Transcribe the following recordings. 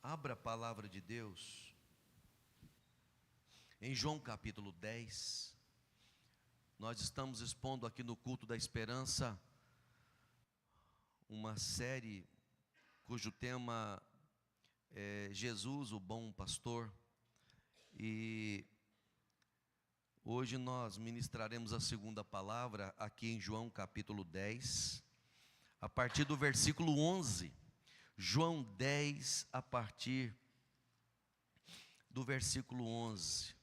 Abra a palavra de Deus em João capítulo 10. Nós estamos expondo aqui no Culto da Esperança uma série cujo tema é Jesus, o bom pastor. E hoje nós ministraremos a segunda palavra aqui em João capítulo 10, a partir do versículo 11. João 10, a partir do versículo 11.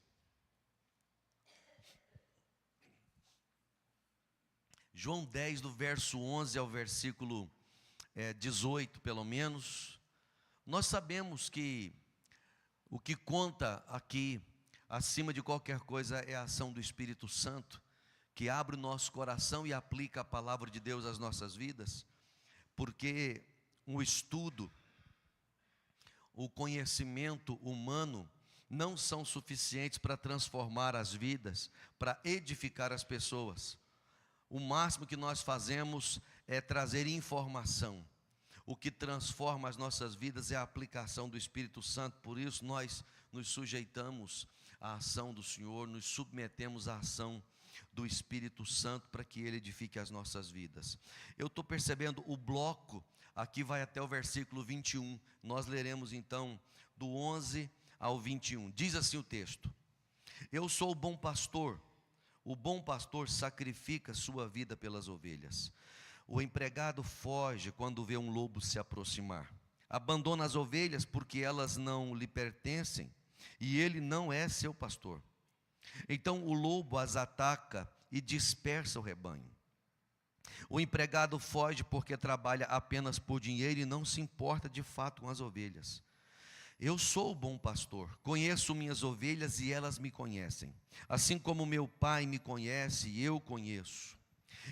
João 10, do verso 11 ao versículo 18, pelo menos. Nós sabemos que o que conta aqui, acima de qualquer coisa, é a ação do Espírito Santo, que abre o nosso coração e aplica a palavra de Deus às nossas vidas, porque o estudo, o conhecimento humano não são suficientes para transformar as vidas, para edificar as pessoas. O máximo que nós fazemos é trazer informação. O que transforma as nossas vidas é a aplicação do Espírito Santo. Por isso nós nos sujeitamos à ação do Senhor, nos submetemos à ação do Espírito Santo para que Ele edifique as nossas vidas. Eu estou percebendo o bloco, aqui vai até o versículo 21. Nós leremos então do 11 ao 21. Diz assim o texto: Eu sou o bom pastor. O bom pastor sacrifica sua vida pelas ovelhas. O empregado foge quando vê um lobo se aproximar. Abandona as ovelhas porque elas não lhe pertencem e ele não é seu pastor. Então o lobo as ataca e dispersa o rebanho. O empregado foge porque trabalha apenas por dinheiro e não se importa de fato com as ovelhas. Eu sou o bom pastor, conheço minhas ovelhas e elas me conhecem. Assim como meu Pai me conhece, eu conheço.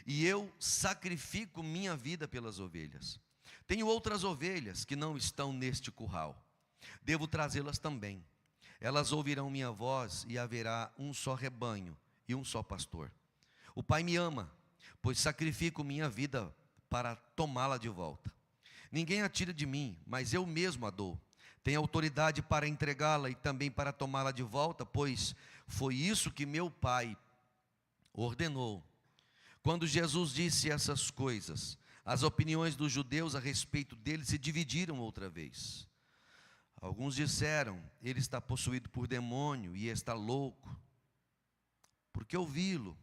E eu sacrifico minha vida pelas ovelhas. Tenho outras ovelhas que não estão neste curral. Devo trazê-las também. Elas ouvirão minha voz e haverá um só rebanho e um só pastor. O Pai me ama, pois sacrifico minha vida para tomá-la de volta. Ninguém a tira de mim, mas eu mesmo a dou. Tenho autoridade para entregá-la e também para tomá-la de volta, pois foi isso que meu Pai ordenou. Quando Jesus disse essas coisas, as opiniões dos judeus a respeito dele se dividiram outra vez. Alguns disseram: ele está possuído por demônio e está louco, porque ouvi-lo.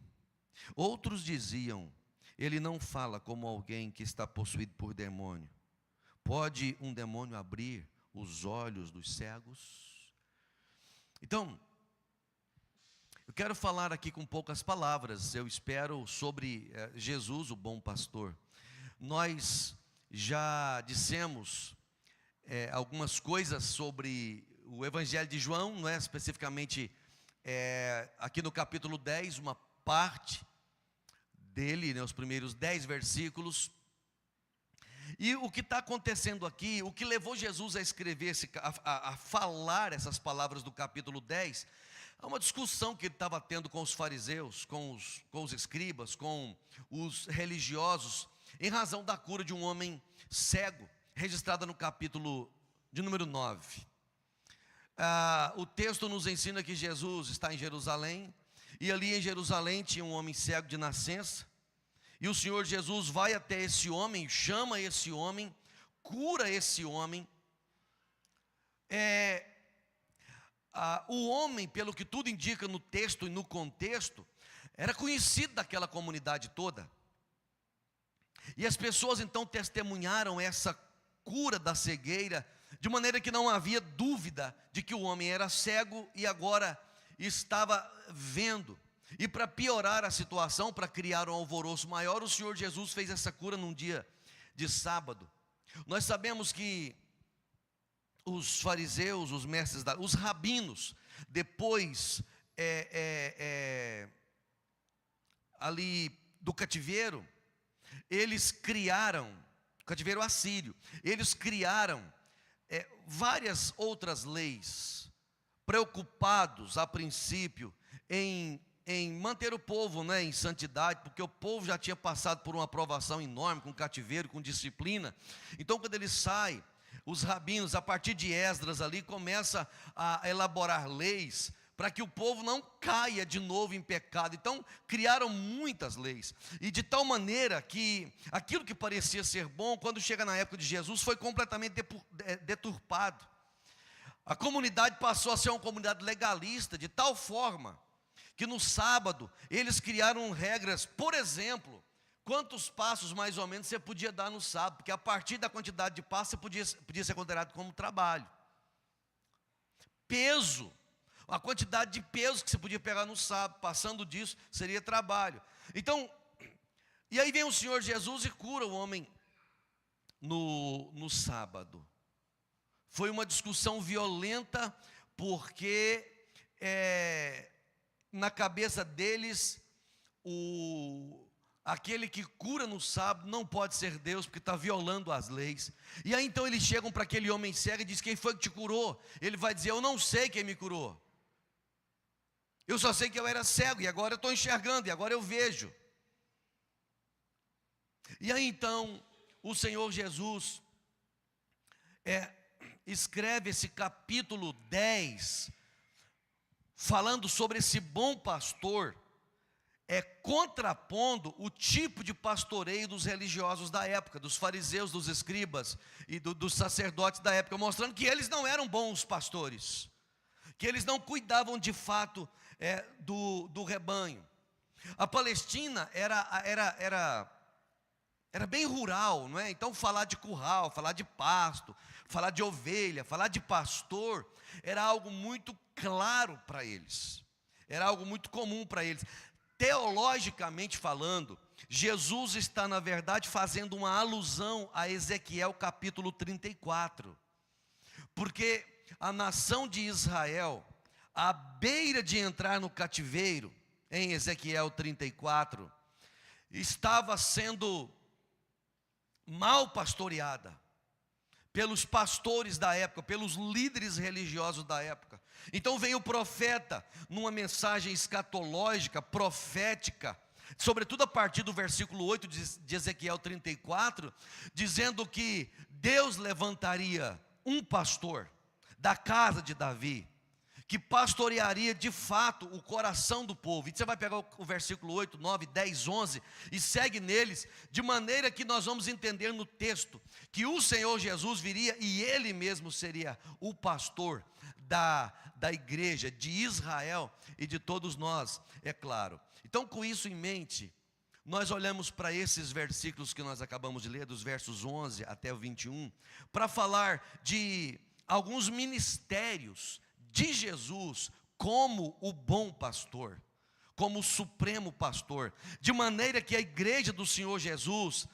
Outros diziam: ele não fala como alguém que está possuído por demônio. Pode um demônio abrir os olhos dos cegos? Então, eu quero falar aqui com poucas palavras, eu espero, sobre Jesus, o bom pastor. Nós já dissemos algumas coisas sobre o Evangelho de João, não é? Especificamente aqui no capítulo 10, uma parte dele, né, os primeiros 10 versículos. E o que está acontecendo aqui, o que levou Jesus a escrever, a falar essas palavras do capítulo 10, é uma discussão que ele estava tendo com os fariseus, com os escribas, com os religiosos, em razão da cura de um homem cego, registrada no capítulo de número 9. O texto nos ensina que Jesus está em Jerusalém, e ali em Jerusalém tinha um homem cego de nascença. E o Senhor Jesus vai até esse homem, chama esse homem, cura esse homem. O homem, pelo que tudo indica no texto e no contexto, era conhecido daquela comunidade toda. E as pessoas então testemunharam essa cura da cegueira, de maneira que não havia dúvida de que o homem era cego e agora estava vendo. E para piorar a situação, para criar um alvoroço maior, o Senhor Jesus fez essa cura num dia de sábado. Nós sabemos que os fariseus, os mestres, os rabinos, depois ali do cativeiro, eles criaram, cativeiro assírio, eles criaram várias outras leis, preocupados a princípio em manter o povo, né, em santidade, porque o povo já tinha passado por uma provação enorme, com cativeiro, com disciplina. Então quando ele sai, os rabinos, a partir de Esdras ali, começa a elaborar leis para que o povo não caia de novo em pecado. Então, criaram muitas leis. E de tal maneira que aquilo que parecia ser bom, quando chega na época de Jesus, foi completamente deturpado. A comunidade passou a ser uma comunidade legalista, de tal forma que no sábado eles criaram regras, por exemplo, quantos passos mais ou menos você podia dar no sábado, porque a partir da quantidade de passos você podia ser considerado como trabalho. Peso, a quantidade de peso que você podia pegar no sábado, passando disso seria trabalho. Então, e aí vem o Senhor Jesus e cura o homem no sábado. Foi uma discussão violenta, porque na cabeça deles, aquele que cura no sábado não pode ser Deus, porque está violando as leis. E aí então eles chegam para aquele homem cego e dizem: quem foi que te curou? Ele vai dizer: eu não sei quem me curou. Eu só sei que eu era cego, e agora eu estou enxergando, e agora eu vejo. E aí então, o Senhor Jesus escreve esse capítulo 10, falando sobre esse bom pastor, contrapondo o tipo de pastoreio dos religiosos da época, dos fariseus, dos escribas e dos sacerdotes da época, mostrando que eles não eram bons pastores, que eles não cuidavam de fato do rebanho. A Palestina era bem rural, não é? Então falar de curral, falar de pasto, falar de ovelha, falar de pastor, era algo muito claro para eles, era algo muito comum para eles. Teologicamente falando, Jesus está na verdade fazendo uma alusão a Ezequiel capítulo 34, porque a nação de Israel, à beira de entrar no cativeiro, em Ezequiel 34, estava sendo mal pastoreada pelos pastores da época, pelos líderes religiosos da época. Então veio o profeta numa mensagem escatológica, profética, sobretudo a partir do versículo 8 de Ezequiel 34, dizendo que Deus levantaria um pastor da casa de Davi, que pastorearia de fato o coração do povo. E você vai pegar o versículo 8, 9, 10, 11 e segue neles, de maneira que nós vamos entender no texto que o Senhor Jesus viria e Ele mesmo seria o pastor da igreja de Israel e de todos nós, é claro. Então, com isso em mente, nós olhamos para esses versículos que nós acabamos de ler, dos versos 11 até o 21, para falar de alguns ministérios de Jesus como o bom pastor, como o supremo pastor, de maneira que a igreja do Senhor Jesus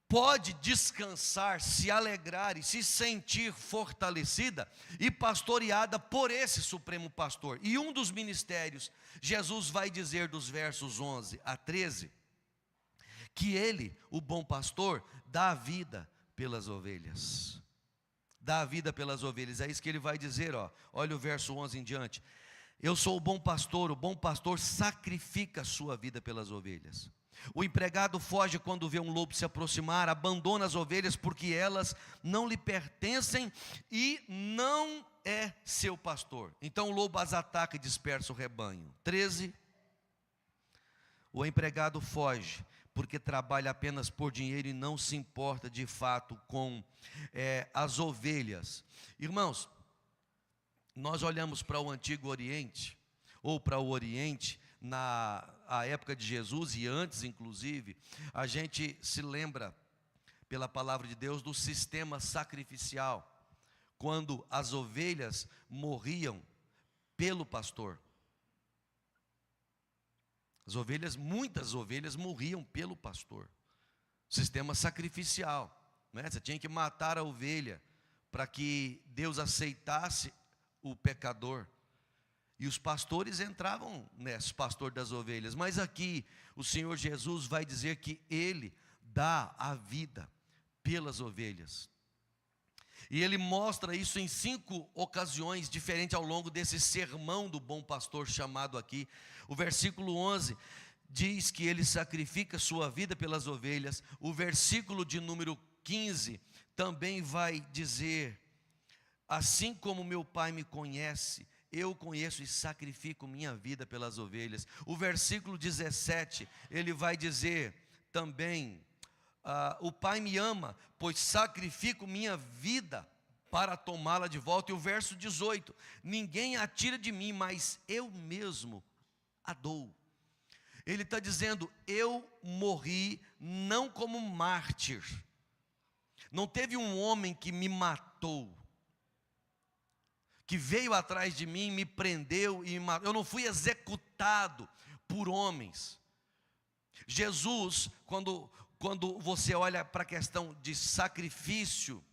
pode descansar, se alegrar e se sentir fortalecida e pastoreada por esse supremo pastor. E um dos ministérios, Jesus vai dizer dos versos 11 a 13, que ele, o bom pastor, dá a vida pelas ovelhas. Dá a vida pelas ovelhas, é isso que ele vai dizer, olha o verso 11 em diante. Eu sou o bom pastor sacrifica a sua vida pelas ovelhas. O empregado foge quando vê um lobo se aproximar, abandona as ovelhas porque elas não lhe pertencem e não é seu pastor. Então o lobo as ataca e dispersa o rebanho. 13, o empregado foge porque trabalha apenas por dinheiro e não se importa de fato com as ovelhas. Irmãos, nós olhamos para o Antigo Oriente, ou para o Oriente, na época de Jesus e antes inclusive, a gente se lembra, pela palavra de Deus, do sistema sacrificial, quando as ovelhas morriam pelo pastor. Muitas ovelhas morriam pelo pastor. Sistema sacrificial, né? Você tinha que matar a ovelha para que Deus aceitasse o pecador. E os pastores entravam nesse pastor das ovelhas. Mas aqui o Senhor Jesus vai dizer que Ele dá a vida pelas ovelhas. E Ele mostra isso em 5 ocasiões diferentes ao longo desse sermão do bom pastor chamado aqui. O versículo 11 diz que Ele sacrifica sua vida pelas ovelhas. O versículo de número 15 também vai dizer: assim como meu Pai me conhece, eu conheço e sacrifico minha vida pelas ovelhas. O versículo 17, ele vai dizer também: o Pai me ama, pois sacrifico minha vida para tomá-la de volta. E o verso 18: ninguém a tira de mim, mas eu mesmo a dou. Ele está dizendo: eu morri não como mártir. Não teve um homem que me matou, que veio atrás de mim, me prendeu e me matou. Eu não fui executado por homens. Jesus, quando você olha para a questão de sacrifício,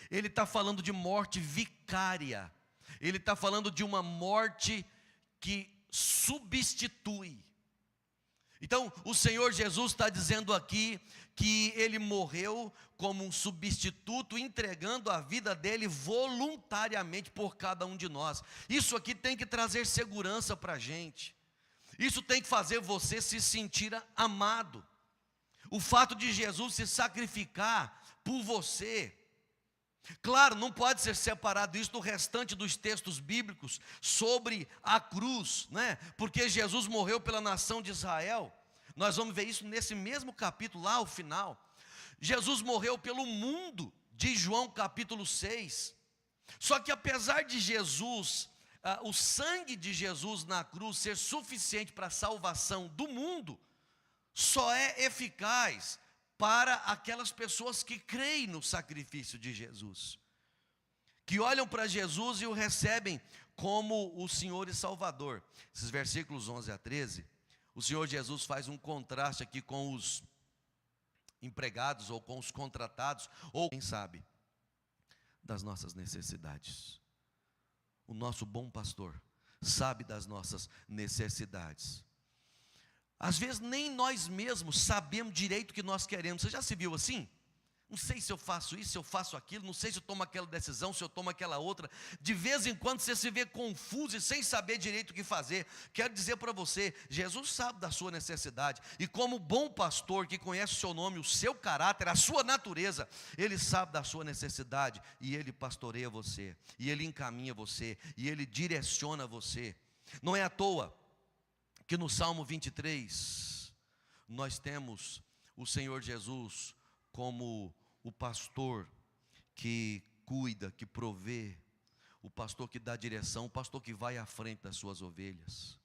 ele está falando de morte vicária. Ele está falando de uma morte que substitui. Então, o Senhor Jesus está dizendo aqui que Ele morreu como um substituto, entregando a vida dEle voluntariamente por cada um de nós. Isso aqui tem que trazer segurança para a gente. Isso tem que fazer você se sentir amado. O fato de Jesus se sacrificar por você. Claro, não pode ser separado isso do restante dos textos bíblicos sobre a cruz, né? Porque Jesus morreu pela nação de Israel. Nós vamos ver isso nesse mesmo capítulo, lá ao final. Jesus morreu pelo mundo, de João capítulo 6. Só que apesar de Jesus, o sangue de Jesus na cruz ser suficiente para a salvação do mundo, só é eficaz para aquelas pessoas que creem no sacrifício de Jesus, que olham para Jesus e o recebem como o Senhor e Salvador. Esses versículos 11 a 13, o Senhor Jesus faz um contraste aqui com os empregados, ou com os contratados, ou quem sabe, das nossas necessidades. O nosso bom pastor sabe das nossas necessidades. Às vezes nem nós mesmos sabemos direito o que nós queremos. Você já se viu assim? Não sei se eu faço isso, se eu faço aquilo, não sei se eu tomo aquela decisão, se eu tomo aquela outra. De vez em quando você se vê confuso e sem saber direito o que fazer. Quero dizer para você, Jesus sabe da sua necessidade. E como bom pastor que conhece o seu nome, o seu caráter, a sua natureza, Ele sabe da sua necessidade. E Ele pastoreia você, e Ele encaminha você, e Ele direciona você. Não é à toa que no Salmo 23, nós temos o Senhor Jesus como o pastor que cuida, que provê, o pastor que dá direção, o pastor que vai à frente das suas ovelhas.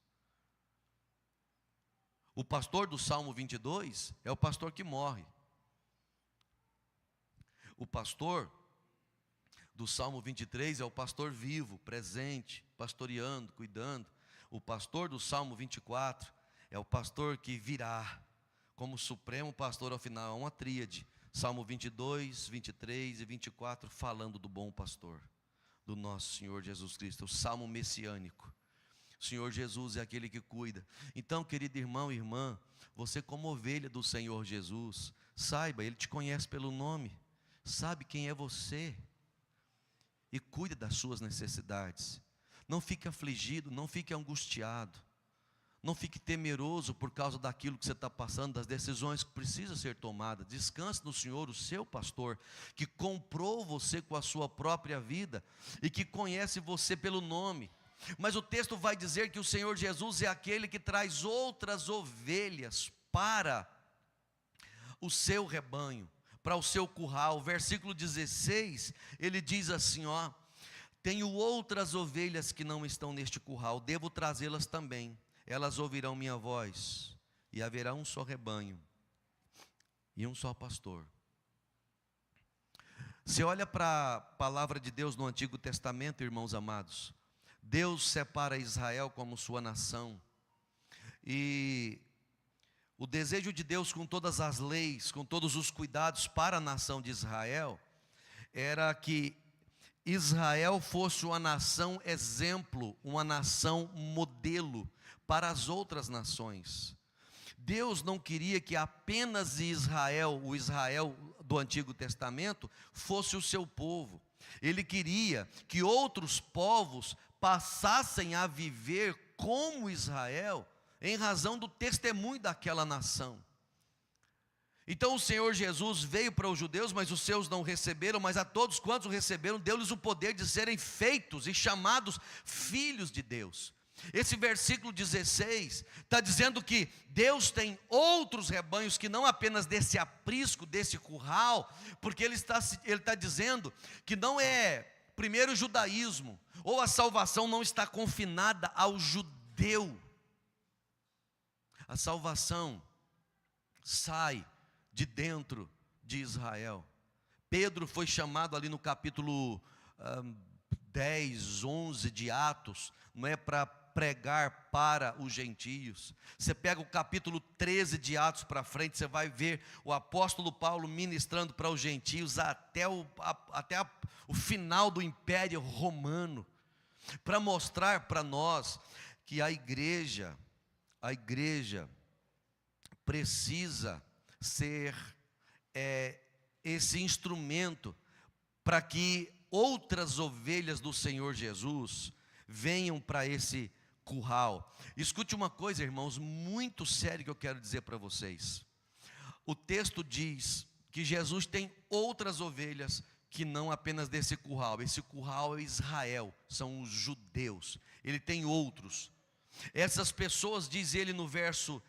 O pastor do Salmo 22 é o pastor que morre. O pastor do Salmo 23 é o pastor vivo, presente, pastoreando, cuidando. O pastor do Salmo 24 é o pastor que virá como supremo pastor ao final. É uma tríade: Salmo 22, 23 e 24, falando do bom pastor, do nosso Senhor Jesus Cristo. O salmo messiânico. O Senhor Jesus é aquele que cuida. Então, querido irmão e irmã, você como ovelha do Senhor Jesus, saiba, Ele te conhece pelo nome, sabe quem é você e cuida das suas necessidades. Não fique afligido, não fique angustiado, não fique temeroso por causa daquilo que você está passando, das decisões que precisam ser tomadas. Descanse no Senhor, o seu pastor, que comprou você com a sua própria vida e que conhece você pelo nome. Mas o texto vai dizer que o Senhor Jesus é aquele que traz outras ovelhas para o seu rebanho, para o seu curral. Versículo 16, ele diz assim, ó: tenho outras ovelhas que não estão neste curral, devo trazê-las também. Elas ouvirão minha voz, e haverá um só rebanho, e um só pastor. Você olha para a palavra de Deus no Antigo Testamento, irmãos amados. Deus separa Israel como sua nação. E o desejo de Deus com todas as leis, com todos os cuidados para a nação de Israel, era que Israel fosse uma nação exemplo, uma nação modelo para as outras nações. Deus não queria que apenas Israel, o Israel do Antigo Testamento, fosse o seu povo. Ele queria que outros povos passassem a viver como Israel, em razão do testemunho daquela nação. Então o Senhor Jesus veio para os judeus, mas os seus não receberam, mas a todos quantos o receberam, deu-lhes o poder de serem feitos e chamados filhos de Deus. Esse versículo 16 está dizendo que Deus tem outros rebanhos que não apenas desse aprisco, desse curral, porque Ele está dizendo que não é primeiro o judaísmo, ou a salvação não está confinada ao judeu. A salvação sai de dentro de Israel. Pedro foi chamado ali no capítulo 10, 11 de Atos, não é, para pregar para os gentios. Você pega o capítulo 13 de Atos para frente, você vai ver o apóstolo Paulo ministrando para os gentios até o final do Império Romano, para mostrar para nós que a igreja precisa ser esse instrumento para que outras ovelhas do Senhor Jesus venham para esse curral. Escute uma coisa, irmãos, muito sério que eu quero dizer para vocês. O texto diz que Jesus tem outras ovelhas que não apenas desse curral. Esse curral é Israel, são os judeus. Ele tem outros. Essas pessoas, diz ele no verso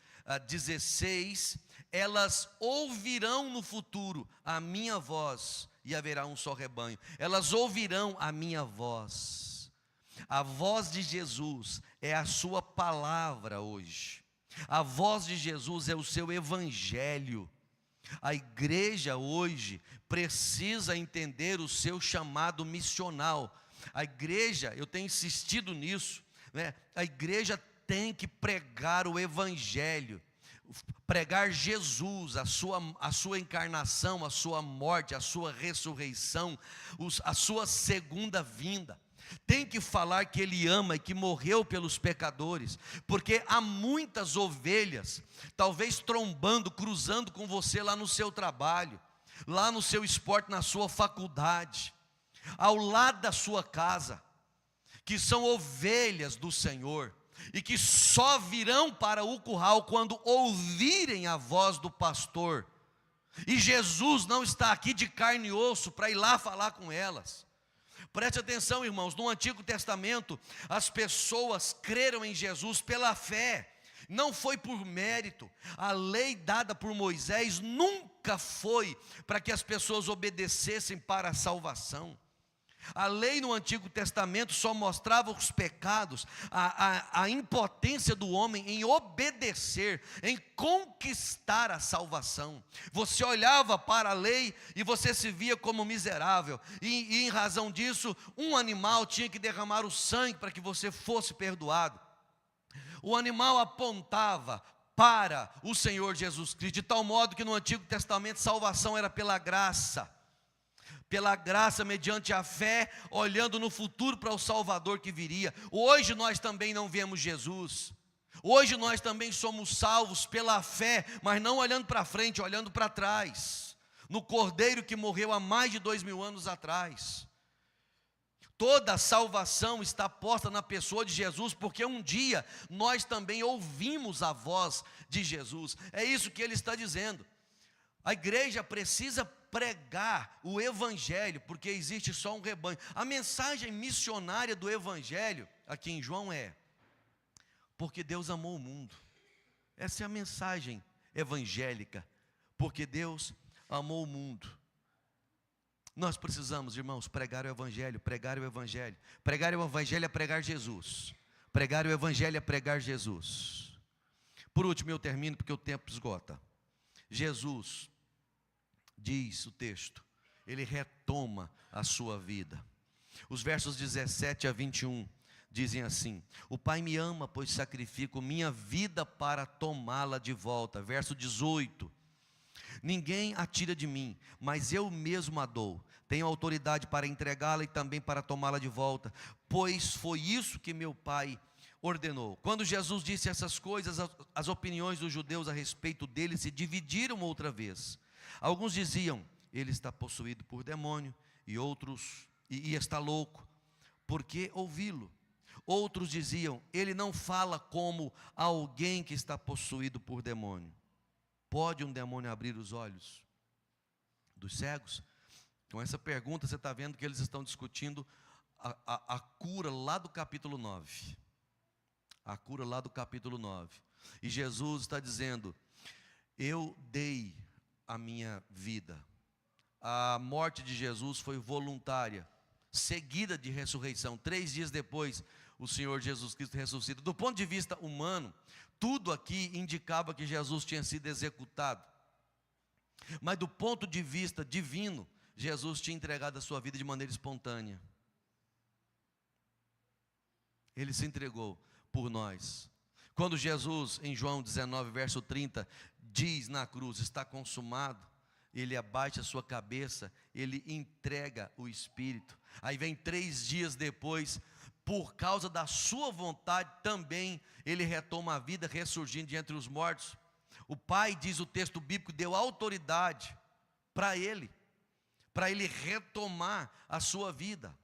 16, elas ouvirão no futuro a minha voz e haverá um só rebanho. Elas ouvirão a minha voz. A voz de Jesus é a sua palavra hoje. A voz de Jesus é o seu evangelho. A igreja hoje precisa entender o seu chamado missional. A igreja, eu tenho insistido nisso, né? A igreja tem que pregar o evangelho, pregar Jesus, a sua encarnação, a sua morte, a sua ressurreição, a sua segunda vinda. Tem que falar que Ele ama e que morreu pelos pecadores, porque há muitas ovelhas, talvez trombando, cruzando com você lá no seu trabalho, lá no seu esporte, na sua faculdade, ao lado da sua casa, que são ovelhas do Senhor, e que só virão para o curral quando ouvirem a voz do pastor, e Jesus não está aqui de carne e osso para ir lá falar com elas. Preste atenção, irmãos, no Antigo Testamento, as pessoas creram em Jesus pela fé, não foi por mérito. A lei dada por Moisés nunca foi para que as pessoas obedecessem para a salvação. A lei no Antigo Testamento só mostrava os pecados, a impotência do homem em obedecer, em conquistar a salvação. Você olhava para a lei e você se via como miserável, e em razão disso, um animal tinha que derramar o sangue para que você fosse perdoado. O animal apontava para o Senhor Jesus Cristo, de tal modo que no Antigo Testamento salvação era pela graça mediante a fé, olhando no futuro para o Salvador que viria. Hoje nós também não vemos Jesus, hoje nós também somos salvos pela fé, mas não olhando para frente, olhando para trás, no Cordeiro que morreu há mais de 2000 anos atrás. Toda a salvação está posta na pessoa de Jesus, porque um dia nós também ouvimos a voz de Jesus. É isso que ele está dizendo. A igreja precisa pregar o evangelho, porque existe só um rebanho. A mensagem missionária do evangelho, aqui em João, é: porque Deus amou o mundo. Essa é a mensagem evangélica, porque Deus amou o mundo. Nós precisamos, irmãos, pregar o evangelho, pregar o evangelho. Pregar o evangelho é pregar Jesus. Pregar o evangelho é pregar Jesus. Por último, eu termino porque o tempo esgota. Jesus, diz o texto, ele retoma a sua vida. Os versos 17 a 21 dizem assim: o Pai me ama, pois sacrifico minha vida para tomá-la de volta. Verso 18: ninguém a tira de mim, mas eu mesmo a dou. Tenho autoridade para entregá-la e também para tomá-la de volta, pois foi isso que meu Pai ordenou. Quando Jesus disse essas coisas, as opiniões dos judeus a respeito dele se dividiram outra vez. Alguns diziam: ele está possuído por demônio, e outros, e está louco, por que ouvi-lo? Outros diziam: ele não fala como alguém que está possuído por demônio. Pode um demônio abrir os olhos dos cegos? Com essa pergunta você está vendo que eles estão discutindo a cura lá do capítulo 9. A cura lá do capítulo 9. E Jesus está dizendo: eu dei a minha vida. A morte de Jesus foi voluntária, seguida de ressurreição. 3 dias depois, o Senhor Jesus Cristo ressuscita. Do ponto de vista humano, tudo aqui indicava que Jesus tinha sido executado. Mas do ponto de vista divino, Jesus tinha entregado a sua vida de maneira espontânea. Ele se entregou por nós. Quando Jesus, em João 19, verso 30, diz na cruz: está consumado, ele abaixa a sua cabeça, ele entrega o Espírito. Aí vem 3 dias depois, por causa da sua vontade também, ele retoma a vida, ressurgindo de entre os mortos. O Pai, diz o texto bíblico, deu autoridade para ele retomar a sua vida.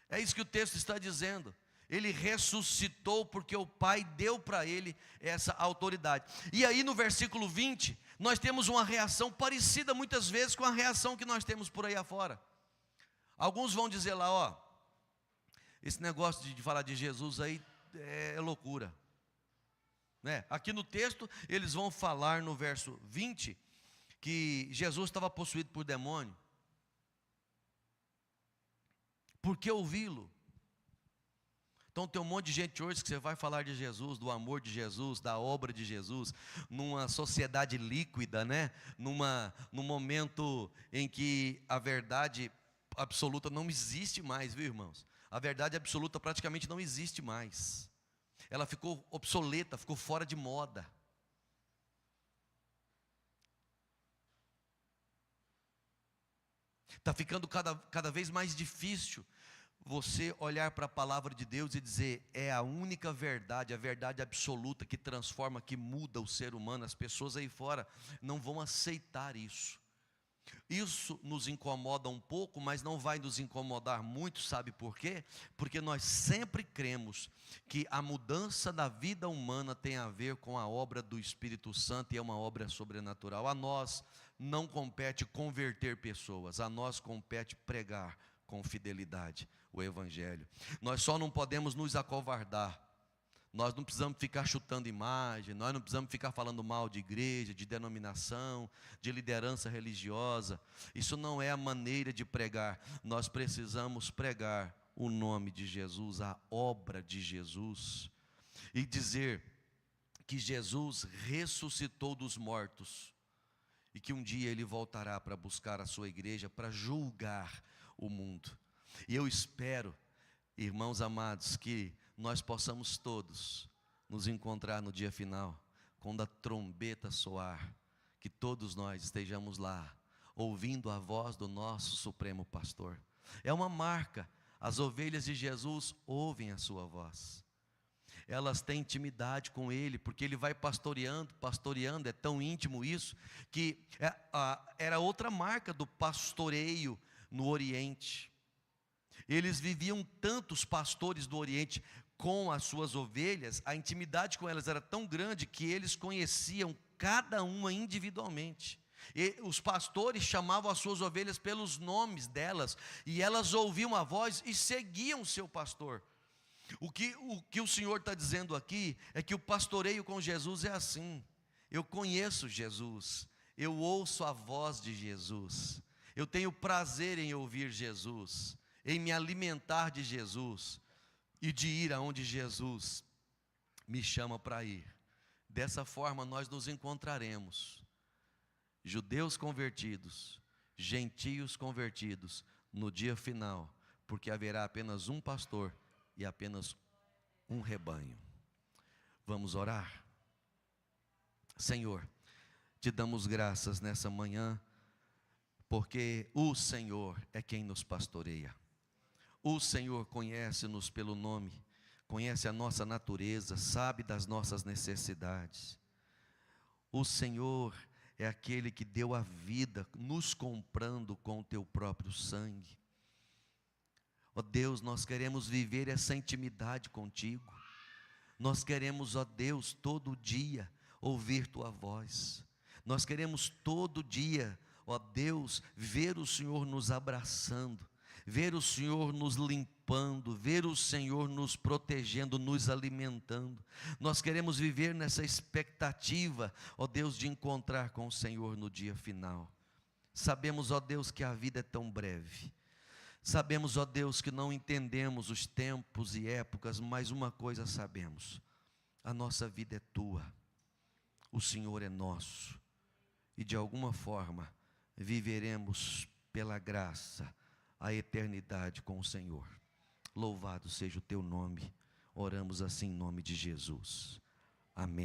É isso que o texto está dizendo. Ele ressuscitou porque o Pai deu para ele essa autoridade. E aí no versículo 20, nós temos uma reação parecida muitas vezes com a reação que nós temos por aí afora. Alguns vão dizer lá, ó, esse negócio de falar de Jesus aí é loucura, né? Aqui no texto eles vão falar no verso 20 que Jesus estava possuído por demônio. Por que ouvi-lo? Então tem um monte de gente hoje que você vai falar de Jesus, do amor de Jesus, da obra de Jesus, numa sociedade líquida, né? Num momento em que a verdade absoluta não existe mais, viu, irmãos? A verdade absoluta praticamente não existe mais. Ela ficou obsoleta, ficou fora de moda. Está ficando cada vez mais difícil você olhar para a palavra de Deus e dizer: é a única verdade, a verdade absoluta que transforma, que muda o ser humano. As pessoas aí fora não vão aceitar isso. Isso nos incomoda um pouco, mas não vai nos incomodar muito, sabe por quê? Porque nós sempre cremos que a mudança da vida humana tem a ver com a obra do Espírito Santo e é uma obra sobrenatural. A nós não compete converter pessoas, a nós compete pregar com fidelidade o Evangelho. Nós só não podemos nos acovardar. Nós não precisamos ficar chutando imagem, nós não precisamos ficar falando mal de igreja, de denominação, de liderança religiosa. Isso não é a maneira de pregar. Nós precisamos pregar o nome de Jesus, a obra de Jesus, e dizer que Jesus ressuscitou dos mortos e que um dia Ele voltará para buscar a sua igreja, para julgar o mundo. E eu espero, irmãos amados, que nós possamos todos nos encontrar no dia final, quando a trombeta soar, que todos nós estejamos lá, ouvindo a voz do nosso Supremo Pastor. É uma marca, as ovelhas de Jesus ouvem a sua voz, elas têm intimidade com Ele, porque Ele vai pastoreando, é tão íntimo isso, que era outra marca do pastoreio no Oriente. Eles viviam tanto, os pastores do Oriente, com as suas ovelhas, a intimidade com elas era tão grande que eles conheciam cada uma individualmente. E os pastores chamavam as suas ovelhas pelos nomes delas, e elas ouviam a voz e seguiam o seu pastor. O que o Senhor está dizendo aqui é que o pastoreio com Jesus é assim. Eu conheço Jesus, eu ouço a voz de Jesus, eu tenho prazer em ouvir Jesus, em me alimentar de Jesus e de ir aonde Jesus me chama para ir. Dessa forma nós nos encontraremos, judeus convertidos, gentios convertidos, no dia final, porque haverá apenas um pastor e apenas um rebanho. Vamos orar? Senhor, te damos graças nessa manhã, porque o Senhor é quem nos pastoreia. O Senhor conhece-nos pelo nome, conhece a nossa natureza, sabe das nossas necessidades. O Senhor é aquele que deu a vida, nos comprando com o teu próprio sangue. Ó Deus, nós queremos viver essa intimidade contigo. Nós queremos, ó Deus, todo dia ouvir tua voz. Nós queremos todo dia, ó Deus, ver o Senhor nos abraçando, ver o Senhor nos limpando, ver o Senhor nos protegendo, nos alimentando. Nós queremos viver nessa expectativa, ó Deus, de encontrar com o Senhor no dia final. Sabemos, ó Deus, que a vida é tão breve. Sabemos, ó Deus, que não entendemos os tempos e épocas, mas uma coisa sabemos: a nossa vida é tua, o Senhor é nosso, e de alguma forma viveremos pela graça a eternidade com o Senhor. Louvado seja o teu nome. Oramos assim em nome de Jesus. Amém.